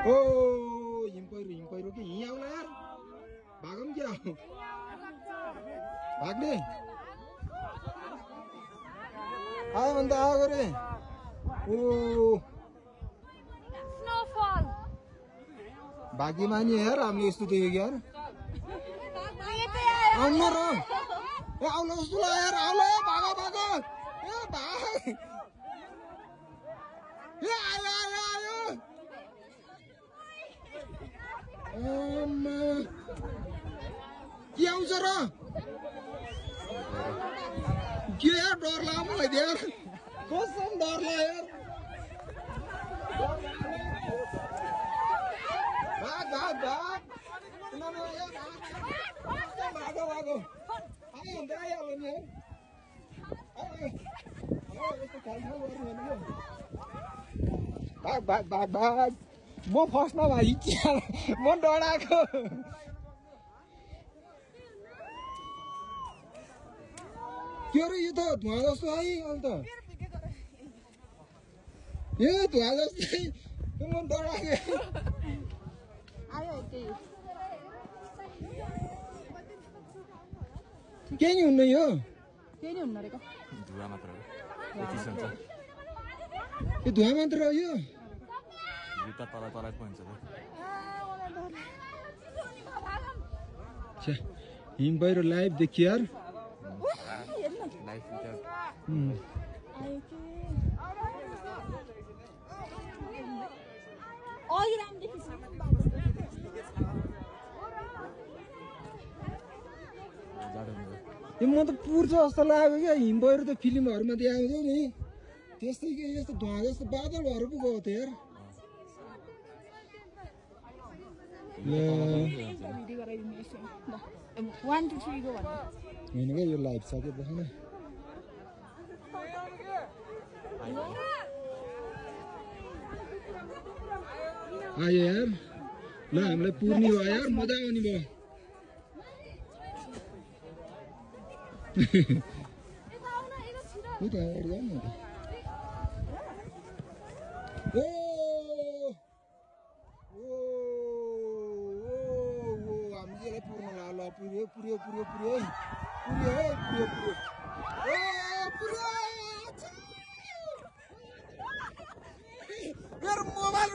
ओ हिम पहिरो के यहीँ आउला यार भागौँ क्या भाग्ने आयो भने त आएको रे ओ भाग्यमानी यार हामीले यस्तो देखेको यार आउनु र ए आउला जस्तो लाग्यो यार आउला भाग भाग ए भाग ए आयो आयो आयो के आउँछ र के यार डर लाग्यो मलाई यार कसम डर लाग्यो यार भाग भाग भाग भागो भागो आयो अन्त आइहाल्यो नि भाग भाग भाग भाग म फर्स्टमा भाइ म डराएको के अरे यो त धुवा जस्तो है अहिले त ए धुवा जस्तै म डराएको केही नि हुन्न यो केही नि हुन्न रहेको धुवा मात्र हो यो धुवा मात्र हो यो जुत्ता तल तल पन्छ हिम पहिरो लाइभ देखियो यार म त पुर्छ जस्तो लाग्यो क्या हिम पहिरो त फिल्महरूमा देखाउँछ नि त्यस्तै के यस्तो धुवा जस्तो बादल भएर पो गयो त यार होइन क्या यो लाइभ सक्यो देखाउन आयो यार ल हामीलाई पुर्नी भयो यार मजा आउने भयो हामीले पुर्न ल पुर्यो पुर्यो पुर्यो पुर्यो पुर्यो पुर्यो पुर्यो मेरो मोबाइल